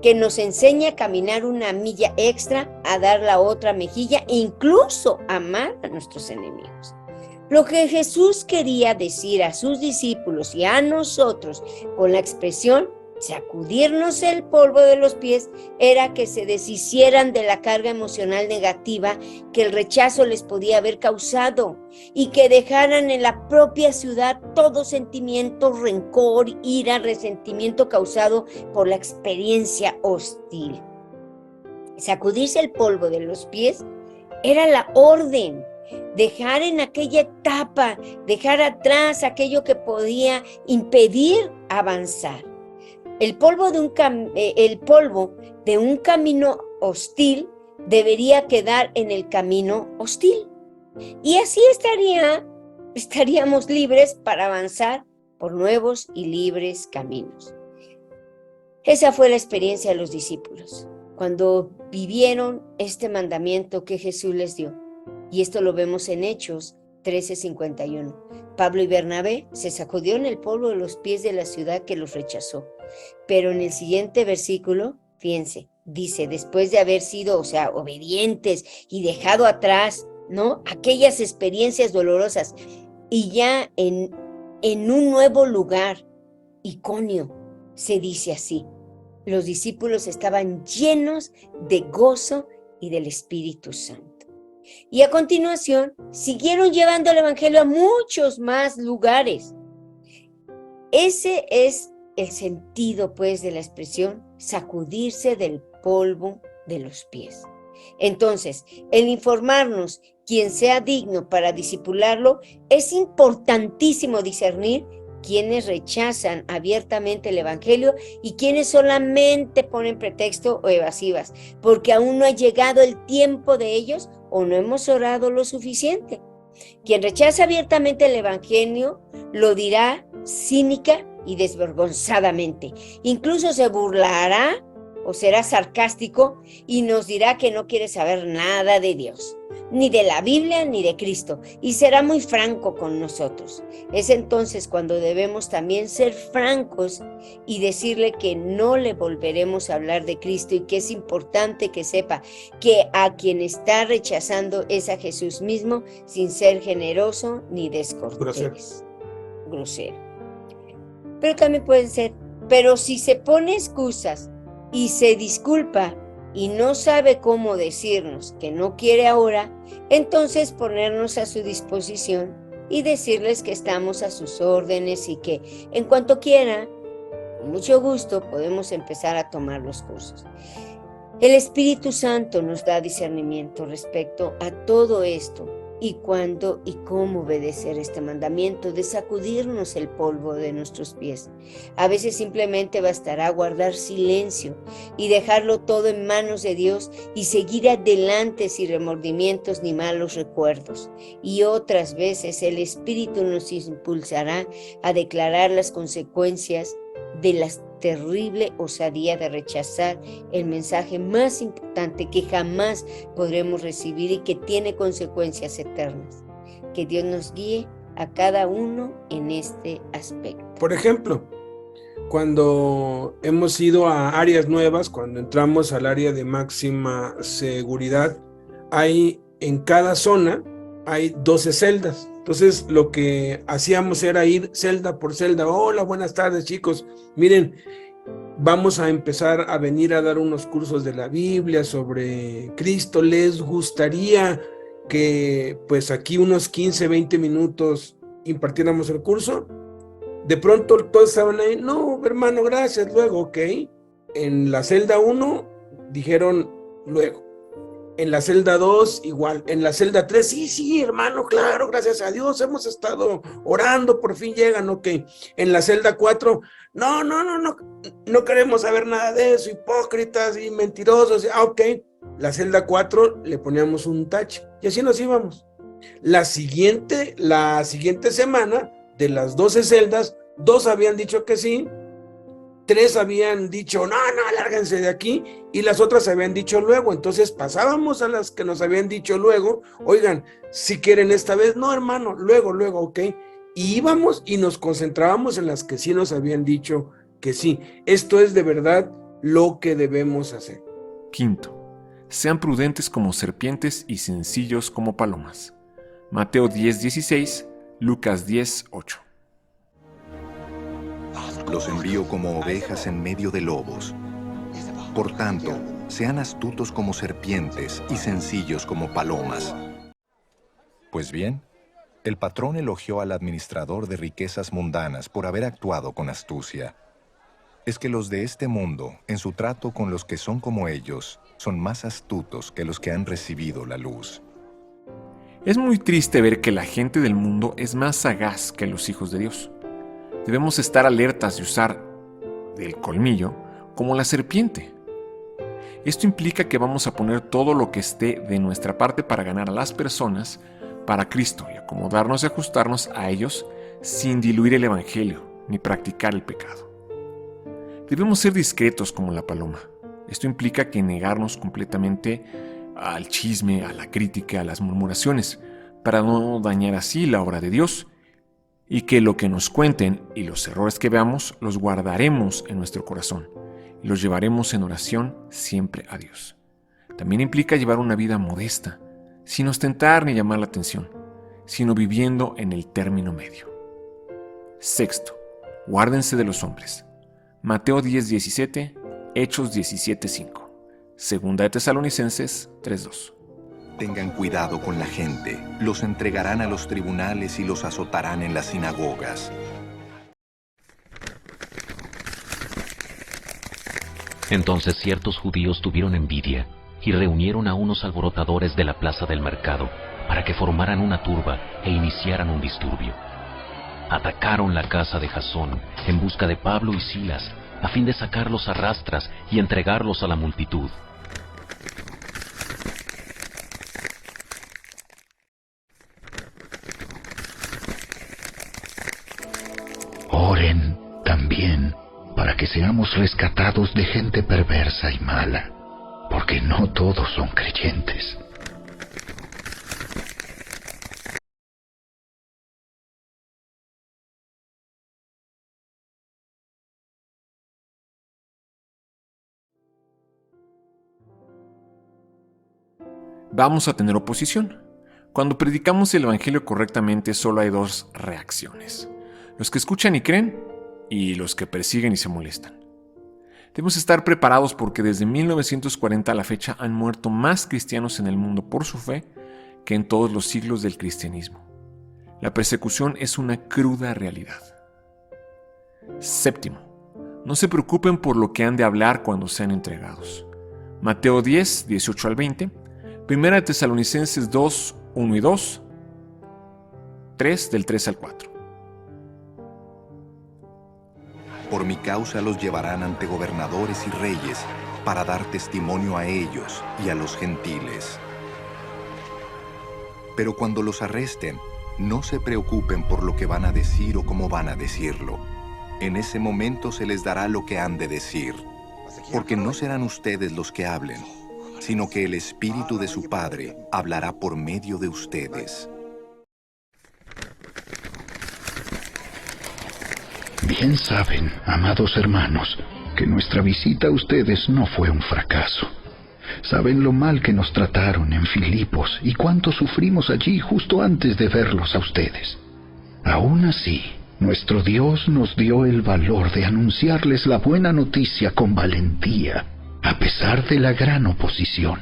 que nos enseña a caminar una milla extra, a dar la otra mejilla e incluso amar a nuestros enemigos. Lo que Jesús quería decir a sus discípulos y a nosotros con la expresión sacudirnos el polvo de los pies era que se deshicieran de la carga emocional negativa que el rechazo les podía haber causado y que dejaran en la propia ciudad todo sentimiento, rencor, ira, resentimiento causado por la experiencia hostil. Sacudirse el polvo de los pies era la orden, dejar en aquella etapa, dejar atrás aquello que podía impedir avanzar. El polvo de un camino hostil debería quedar en el camino hostil. Y así estaríamos libres para avanzar por nuevos y libres caminos. Esa fue la experiencia de los discípulos cuando vivieron este mandamiento que Jesús les dio. Y esto lo vemos en Hechos, 13:51. Pablo y Bernabé se sacudieron el polvo de los pies de la ciudad que los rechazó. Pero en el siguiente versículo, fíjense, dice, después de haber sido, obedientes y dejado atrás, ¿no?, aquellas experiencias dolorosas, y ya en un nuevo lugar, Iconio, se dice así, los discípulos estaban llenos de gozo y del Espíritu Santo. Y a continuación, siguieron llevando el evangelio a muchos más lugares. Ese es el sentido, pues, de la expresión sacudirse del polvo de los pies. Entonces, el informarnos quien sea digno para discipularlo, es importantísimo discernir quienes rechazan abiertamente el evangelio y quienes solamente ponen pretexto o evasivas, porque aún no ha llegado el tiempo de ellos o no hemos orado lo suficiente. Quien rechaza abiertamente el evangelio lo dirá cínica y desvergonzadamente. Incluso se burlará o será sarcástico y nos dirá que no quiere saber nada de Dios, ni de la Biblia, ni de Cristo, y será muy franco con nosotros. Es entonces cuando debemos también ser francos y decirle que no le volveremos a hablar de Cristo y que es importante que sepa que a quien está rechazando es a Jesús mismo, sin ser generoso ni descortés. Grosero. Pero también pueden ser, pero si se pone excusas y se disculpa y no sabe cómo decirnos que no quiere ahora, entonces ponernos a su disposición y decirles que estamos a sus órdenes y que en cuanto quiera, con mucho gusto, podemos empezar a tomar los cursos. El Espíritu Santo nos da discernimiento respecto a todo esto y cuándo y cómo obedecer este mandamiento de sacudirnos el polvo de nuestros pies. A veces simplemente bastará guardar silencio y dejarlo todo en manos de Dios y seguir adelante sin remordimientos ni malos recuerdos. Y otras veces el Espíritu nos impulsará a declarar las consecuencias de la terrible osadía de rechazar el mensaje más importante que jamás podremos recibir y que tiene consecuencias eternas. Que Dios nos guíe a cada uno en este aspecto. Por ejemplo, cuando hemos ido a áreas nuevas, cuando entramos al área de máxima seguridad, hay en cada zona hay 12 celdas. Entonces lo que hacíamos era ir celda por celda. Hola, buenas tardes, chicos. Miren, vamos a empezar a venir a dar unos cursos de la Biblia sobre Cristo. ¿Les gustaría que pues aquí unos 15, 20 minutos impartiéramos el curso? De pronto todos estaban ahí, no, hermano, gracias, luego, ok. En la celda 1 dijeron luego. En la celda 2 igual, en la celda 3, sí, hermano, claro, gracias a Dios, hemos estado orando, por fin llegan, ok. En la celda 4, no queremos saber nada de eso, hipócritas y mentirosos, ok. La celda 4 le poníamos un tache y así nos íbamos. La siguiente semana, de las 12 celdas, 2 habían dicho que sí, 3 habían dicho, no, lárguense de aquí, y las otras habían dicho luego. Entonces pasábamos a las que nos habían dicho luego, oigan, si quieren esta vez, no, hermano, luego, ok. Y íbamos y nos concentrábamos en las que sí nos habían dicho que sí. Esto es de verdad lo que debemos hacer. Quinto, sean prudentes como serpientes y sencillos como palomas. Mateo 10:16, Lucas 10:8. Los envío como ovejas en medio de lobos. Por tanto, sean astutos como serpientes y sencillos como palomas. Pues bien, el patrón elogió al administrador de riquezas mundanas por haber actuado con astucia. Es que los de este mundo, en su trato con los que son como ellos, son más astutos que los que han recibido la luz. Es muy triste ver que la gente del mundo es más sagaz que los hijos de Dios. Debemos estar alertas de usar del colmillo como la serpiente. Esto implica que vamos a poner todo lo que esté de nuestra parte para ganar a las personas para Cristo y acomodarnos y ajustarnos a ellos sin diluir el evangelio ni practicar el pecado. Debemos ser discretos como la paloma. Esto implica que negarnos completamente al chisme, a la crítica, a las murmuraciones, para no dañar así la obra de Dios, y que lo que nos cuenten y los errores que veamos los guardaremos en nuestro corazón y los llevaremos en oración siempre a Dios. También implica llevar una vida modesta, sin ostentar ni llamar la atención, sino viviendo en el término medio. Sexto, guárdense de los hombres. Mateo 10:17, Hechos 17:5, Segunda de Tesalonicenses 3:2. Tengan cuidado con la gente. Los entregarán a los tribunales y los azotarán en las sinagogas. Entonces ciertos judíos tuvieron envidia y reunieron a unos alborotadores de la plaza del mercado para que formaran una turba e iniciaran un disturbio. Atacaron la casa de Jasón en busca de Pablo y Silas, a fin de sacarlos a rastras y entregarlos a la multitud. Oren también para que seamos rescatados de gente perversa y mala, porque no todos son creyentes. Vamos a tener oposición. Cuando predicamos el Evangelio correctamente, solo hay dos reacciones: los que escuchan y creen, y los que persiguen y se molestan. Debemos estar preparados porque desde 1940 a la fecha han muerto más cristianos en el mundo por su fe que en todos los siglos del cristianismo. La persecución es una cruda realidad. Séptimo, no se preocupen por lo que han de hablar cuando sean entregados. Mateo 10, 18 al 20, Primera de Tesalonicenses 2, 1 y 2, 3 del 3 al 4. Por mi causa los llevarán ante gobernadores y reyes para dar testimonio a ellos y a los gentiles. Pero cuando los arresten, no se preocupen por lo que van a decir o cómo van a decirlo. En ese momento se les dará lo que han de decir, porque no serán ustedes los que hablen, sino que el Espíritu de su Padre hablará por medio de ustedes. Bien saben, amados hermanos, que nuestra visita a ustedes no fue un fracaso. Saben lo mal que nos trataron en Filipos y cuánto sufrimos allí justo antes de verlos a ustedes. Aún así, nuestro Dios nos dio el valor de anunciarles la buena noticia con valentía, a pesar de la gran oposición,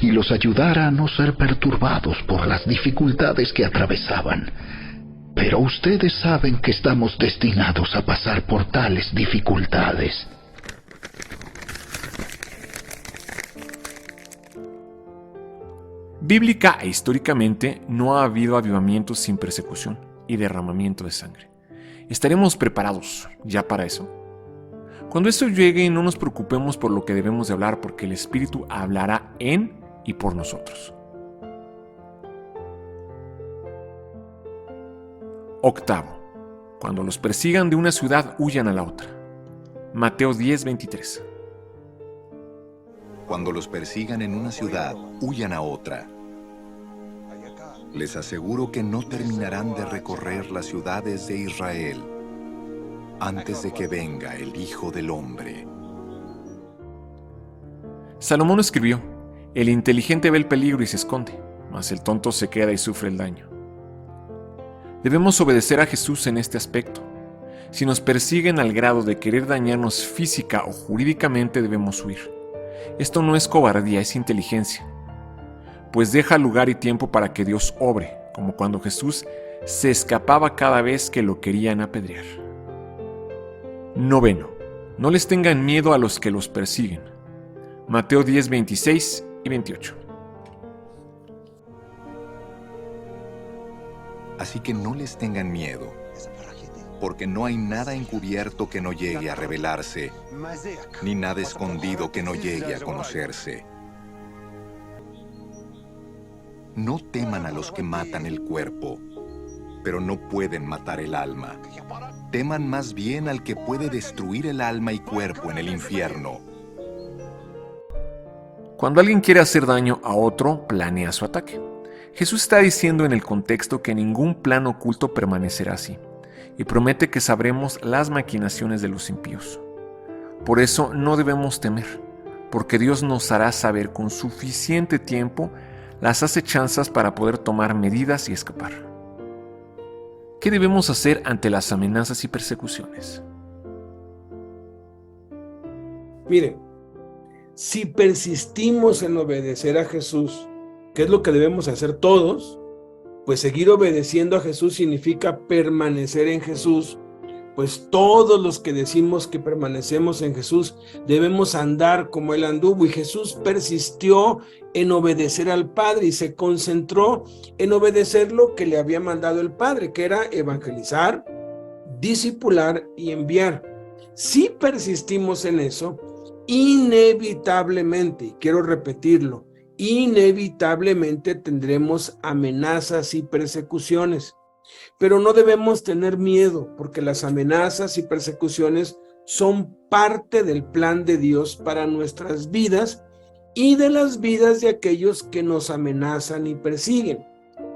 y los ayudara a no ser perturbados por las dificultades que atravesaban. Pero ustedes saben que estamos destinados a pasar por tales dificultades. Bíblica e históricamente no ha habido avivamientos sin persecución y derramamiento de sangre. ¿Estaremos preparados ya para eso? Cuando eso llegue, no nos preocupemos por lo que debemos de hablar, porque el Espíritu hablará en y por nosotros. Octavo, cuando los persigan de una ciudad, huyan a la otra. Mateo 10:23. Cuando los persigan en una ciudad, huyan a otra. Les aseguro que no terminarán de recorrer las ciudades de Israel antes de que venga el Hijo del Hombre. Salomón escribió: el inteligente ve el peligro y se esconde, mas el tonto se queda y sufre el daño. Debemos obedecer a Jesús en este aspecto. Si nos persiguen al grado de querer dañarnos física o jurídicamente, debemos huir. Esto no es cobardía, es inteligencia, pues deja lugar y tiempo para que Dios obre, como cuando Jesús se escapaba cada vez que lo querían apedrear. Noveno, no les tengan miedo a los que los persiguen. Mateo 10:26 y 28. Así que no les tengan miedo, porque no hay nada encubierto que no llegue a revelarse, ni nada escondido que no llegue a conocerse. No teman a los que matan el cuerpo, pero no pueden matar el alma. Teman más bien al que puede destruir el alma y cuerpo en el infierno. Cuando alguien quiere hacer daño a otro, planea su ataque. Jesús está diciendo en el contexto que ningún plan oculto permanecerá así, y promete que sabremos las maquinaciones de los impíos. Por eso no debemos temer, porque Dios nos hará saber con suficiente tiempo las acechanzas para poder tomar medidas y escapar. ¿Qué debemos hacer ante las amenazas y persecuciones? Miren, si persistimos en obedecer a Jesús, que es lo que debemos hacer todos, pues seguir obedeciendo a Jesús significa permanecer en Jesús, pues todos los que decimos que permanecemos en Jesús debemos andar como Él anduvo, y Jesús persistió en obedecer al Padre y se concentró en obedecer lo que le había mandado el Padre, que era evangelizar, discipular y enviar. Si persistimos en eso, inevitablemente, y quiero repetirlo, inevitablemente tendremos amenazas y persecuciones. Pero no debemos tener miedo, porque las amenazas y persecuciones son parte del plan de Dios para nuestras vidas y de las vidas de aquellos que nos amenazan y persiguen.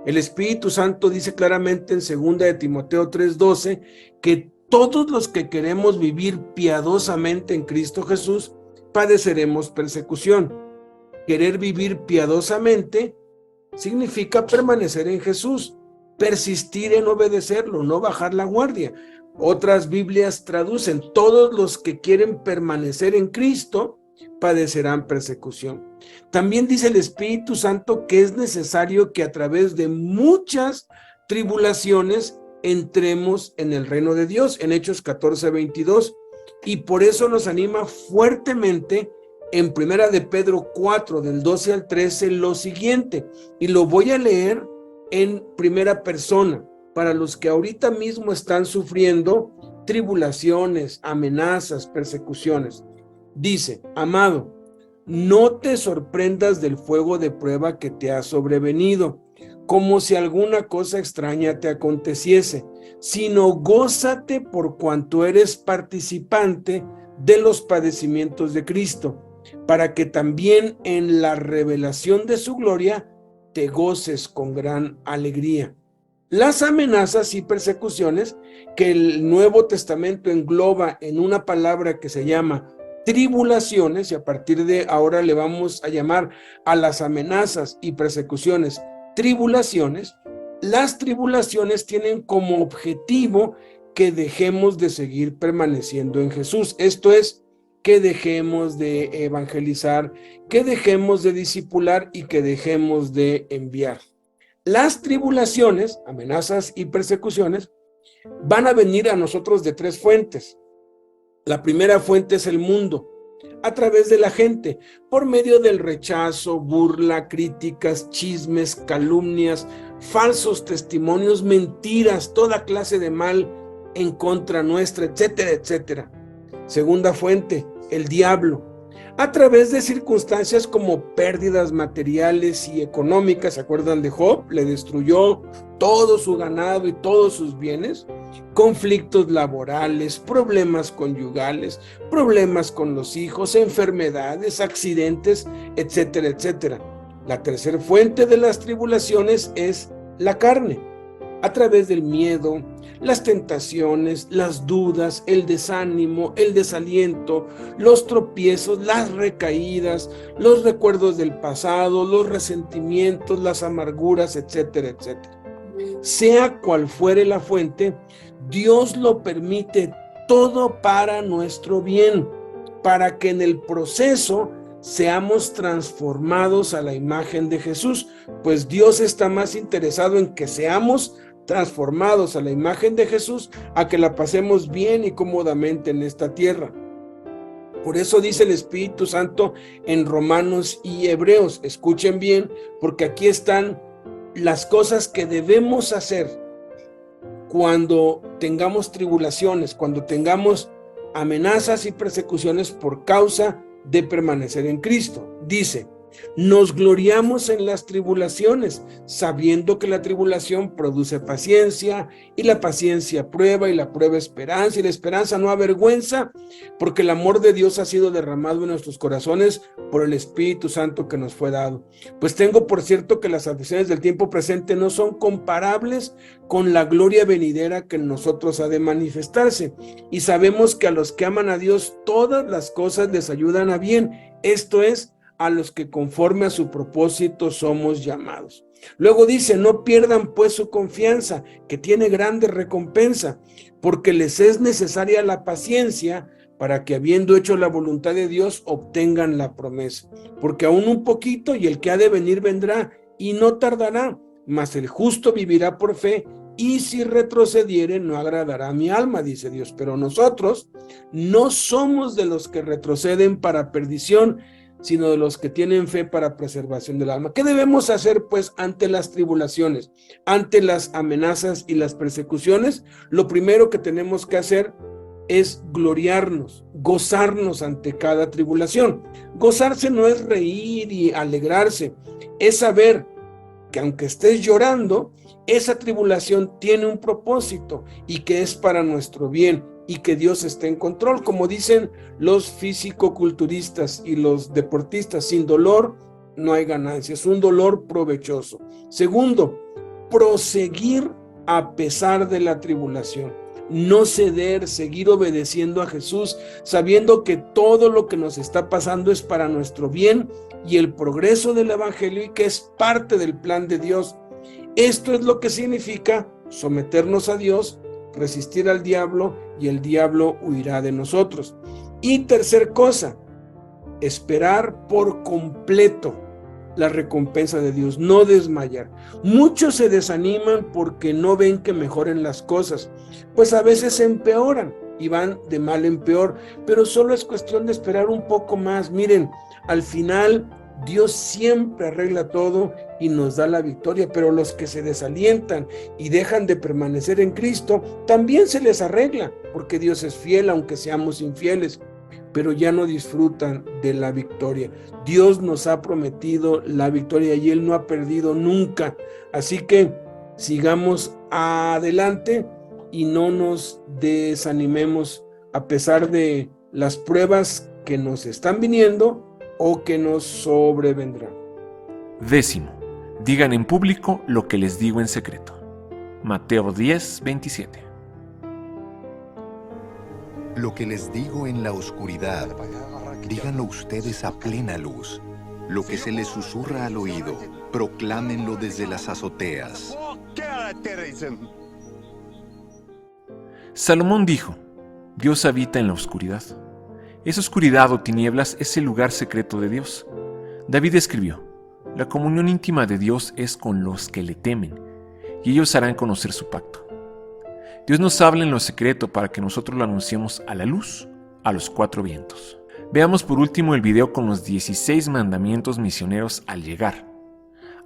El Espíritu Santo dice claramente en 2 de Timoteo 3:12 que todos los que queremos vivir piadosamente en Cristo Jesús padeceremos persecución. Querer vivir piadosamente significa permanecer en Jesús, persistir en obedecerlo, no bajar la guardia. Otras Biblias traducen: todos los que quieren permanecer en Cristo padecerán persecución. También dice el Espíritu Santo que es necesario que a través de muchas tribulaciones entremos en el reino de Dios, en Hechos 14:22, y por eso nos anima fuertemente en 1 de Pedro 4, del 12 al 13, lo siguiente, y lo voy a leer en primera persona, para los que ahorita mismo están sufriendo tribulaciones, amenazas, persecuciones. Dice: amado, no te sorprendas del fuego de prueba que te ha sobrevenido, como si alguna cosa extraña te aconteciese, sino gózate por cuanto eres participante de los padecimientos de Cristo, para que también en la revelación de su gloria te goces con gran alegría. Las amenazas y persecuciones que el Nuevo Testamento engloba en una palabra que se llama tribulaciones, y a partir de ahora le vamos a llamar a las amenazas y persecuciones tribulaciones. Las tribulaciones tienen como objetivo que dejemos de seguir permaneciendo en Jesús. Esto es, que dejemos de evangelizar, que dejemos de discipular y que dejemos de enviar. Las tribulaciones, amenazas y persecuciones van a venir a nosotros de tres fuentes. La primera fuente es el mundo, a través de la gente, por medio del rechazo, burla, críticas, chismes, calumnias, falsos testimonios, mentiras, toda clase de mal en contra nuestra, etcétera, etcétera. Segunda fuente, el diablo, a través de circunstancias como pérdidas materiales y económicas. ¿Se acuerdan de Job? Le destruyó todo su ganado y todos sus bienes. Conflictos laborales, problemas conyugales, problemas con los hijos, enfermedades, accidentes, etcétera, etcétera. La tercera fuente de las tribulaciones es la carne, a través del miedo, las tentaciones, las dudas, el desánimo, el desaliento, los tropiezos, las recaídas, los recuerdos del pasado, los resentimientos, las amarguras, etcétera, etcétera. Sea cual fuere la fuente, Dios lo permite todo para nuestro bien, para que en el proceso seamos transformados a la imagen de Jesús, pues Dios está más interesado en que seamos transformados a la imagen de Jesús, a que la pasemos bien y cómodamente en esta tierra. Por eso dice el Espíritu Santo en Romanos y Hebreos, escuchen bien, porque aquí están las cosas que debemos hacer cuando tengamos tribulaciones, cuando tengamos amenazas y persecuciones por causa de permanecer en Cristo. Dice: Nos gloriamos en las tribulaciones, sabiendo que la tribulación produce paciencia, y la paciencia prueba, y la prueba esperanza, y la esperanza no avergüenza, porque el amor de Dios ha sido derramado en nuestros corazones por el Espíritu Santo que nos fue dado. Pues tengo por cierto que las aflicciones del tiempo presente no son comparables con la gloria venidera que en nosotros ha de manifestarse. Y sabemos que a los que aman a Dios todas las cosas les ayudan a bien, esto es, a los que conforme a su propósito somos llamados. Luego dice, no pierdan pues su confianza, que tiene grande recompensa, porque les es necesaria la paciencia para que habiendo hecho la voluntad de Dios obtengan la promesa. Porque aún un poquito y el que ha de venir vendrá y no tardará, mas el justo vivirá por fe, y si retrocediere no agradará a mi alma, dice Dios. Pero nosotros no somos de los que retroceden para perdición, sino de los que tienen fe para preservación del alma. ¿Qué debemos hacer pues ante las tribulaciones, ante las amenazas y las persecuciones? Lo primero que tenemos que hacer es gloriarnos, gozarnos ante cada tribulación. Gozarse no es reír y alegrarse, es saber que aunque estés llorando, esa tribulación tiene un propósito y que es para nuestro bien, y que Dios esté en control, como dicen los físico-culturistas y los deportistas, sin dolor no hay ganancia, es un dolor provechoso. Segundo, proseguir a pesar de la tribulación, no ceder, seguir obedeciendo a Jesús, sabiendo que todo lo que nos está pasando es para nuestro bien y el progreso del evangelio, y que es parte del plan de Dios. Esto es lo que significa someternos a Dios, resistir al diablo, y el diablo huirá de nosotros. Y tercer cosa, esperar por completo la recompensa de Dios, no desmayar. Muchos se desaniman porque no ven que mejoren las cosas, pues a veces se empeoran y van de mal en peor, pero solo es cuestión de esperar un poco más. Miren, al final Dios siempre arregla todo y nos da la victoria, pero los que se desalientan y dejan de permanecer en Cristo, también se les arregla, porque Dios es fiel aunque seamos infieles, pero ya no disfrutan de la victoria. Dios nos ha prometido la victoria y Él no ha perdido nunca, así que sigamos adelante y no nos desanimemos a pesar de las pruebas que nos están viniendo o que nos sobrevendrán. 10. Digan en público lo que les digo en secreto. Mateo 10:27. Lo que les digo en la oscuridad, díganlo ustedes a plena luz. Lo que se les susurra al oído, proclámenlo desde las azoteas. Salomón dijo, Dios habita en la oscuridad. Esa oscuridad o tinieblas es el lugar secreto de Dios. David escribió, la comunión íntima de Dios es con los que le temen, y ellos harán conocer su pacto. Dios nos habla en lo secreto para que nosotros lo anunciemos a la luz, a los 4 vientos. Veamos por último el video con los 16 mandamientos misioneros al llegar,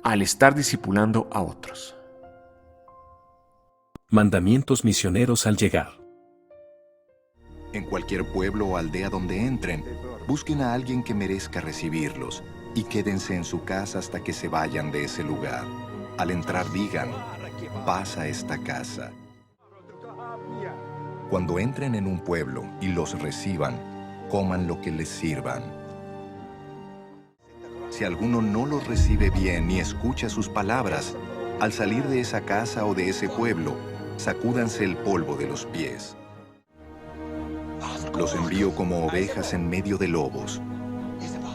al estar discipulando a otros. Mandamientos misioneros al llegar. En cualquier pueblo o aldea donde entren, busquen a alguien que merezca recibirlos y quédense en su casa hasta que se vayan de ese lugar. Al entrar digan, paz a esta casa. Cuando entren en un pueblo y los reciban, coman lo que les sirvan. Si alguno no los recibe bien ni escucha sus palabras, al salir de esa casa o de ese pueblo, sacúdanse el polvo de los pies. Los envío como ovejas en medio de lobos.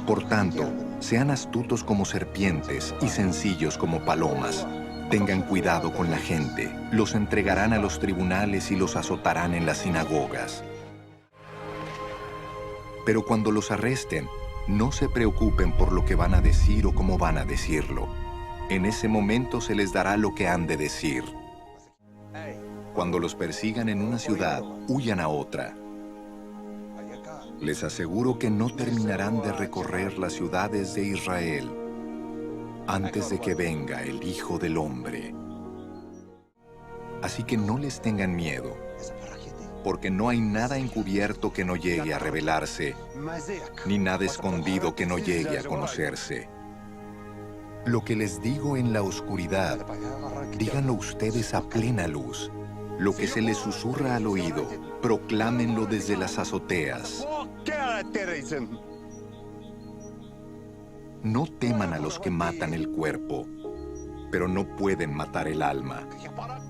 Por tanto, sean astutos como serpientes y sencillos como palomas. Tengan cuidado con la gente. Los entregarán a los tribunales y los azotarán en las sinagogas. Pero cuando los arresten, no se preocupen por lo que van a decir o cómo van a decirlo. En ese momento se les dará lo que han de decir. Cuando los persigan en una ciudad, huyan a otra. Les aseguro que no terminarán de recorrer las ciudades de Israel antes de que venga el Hijo del Hombre. Así que no les tengan miedo, porque no hay nada encubierto que no llegue a revelarse, ni nada escondido que no llegue a conocerse. Lo que les digo en la oscuridad, díganlo ustedes a plena luz. Lo que se les susurra al oído, proclámenlo desde las azoteas. No teman a los que matan el cuerpo, pero no pueden matar el alma.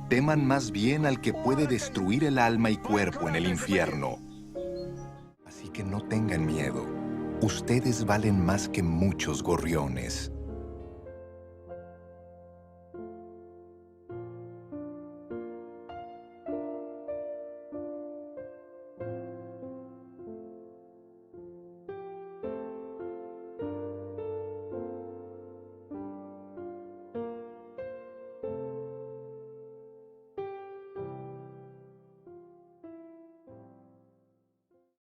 Teman más bien al que puede destruir el alma y cuerpo en el infierno. Así que no tengan miedo. Ustedes valen más que muchos gorriones.